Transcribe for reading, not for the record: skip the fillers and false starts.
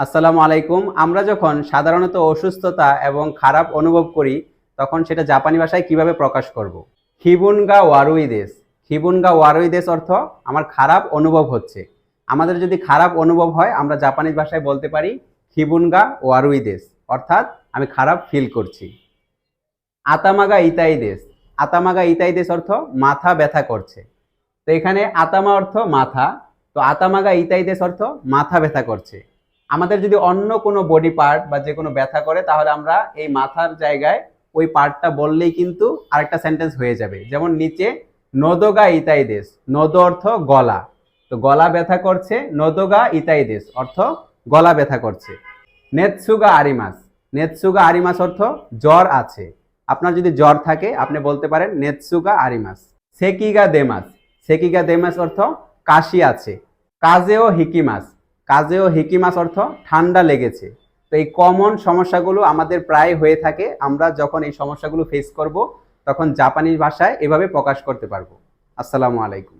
আসসালামু আলাইকুম। আমরা যখন সাধারণত অসুস্থতা এবং খারাপ অনুভব করি, তখন সেটা জাপানি ভাষায় কিভাবে প্রকাশ করব? খিবুনগা ওয়ারুই দেস। খিবুনগা ওয়ারুই দেস অর্থ আমার খারাপ অনুভব হচ্ছে। আমাদের যদি খারাপ অনুভব হয়, আমরা জাপানিজ ভাষায় বলতে পারি খিবুনগা ওয়ারুই দেস, অর্থাৎ আমি খারাপ ফিল করছি। আতামাগা ইতাই দেস। আতামাগা ইতাই দেস অর্থ মাথা ব্যথা করছে। তো এখানে আতামা অর্থ মাথা, তো আতামাগা ইতাই দেস অর্থ মাথা ব্যথা করছে। আমাদের যদি অন্য কোনো বডি পার্ট বা যে কোনো ব্যথা করে, তাহলে আমরা এই মাথার জায়গায় ওই পার্টটা বললেই কিন্তু আরেকটা সেন্টেন্স হয়ে যাবে। যেমন নিচে নোদোগা ইতাই দেস, নোদো অর্থ গলা, তো গলা ব্যথা করছে, নোদোগা ইতাই দেস অর্থ গলা ব্যথা করছে। নেতসুগা আরিমাস। নেতসুগা আরিমাস অর্থ জ্বর আছে। আপনার যদি জ্বর থাকে আপনি বলতে পারেন নেতসুগা আরিমাস। সেকিগা দেমাস। সেকিগা দেমাস অর্থ কাশি আছে। কাজেও হিকিমাস। কাজেও হিকিমাস অর্থ ঠান্ডা লেগেছে। তো এই কমন সমস্যাগুলো আমাদের প্রায় হয়ে থাকে। আমরা যখন এই সমস্যাগুলো ফেস করব, তখন জাপানি ভাষায় এভাবে প্রকাশ করতে পারবো। আসসালামু আলাইকুম।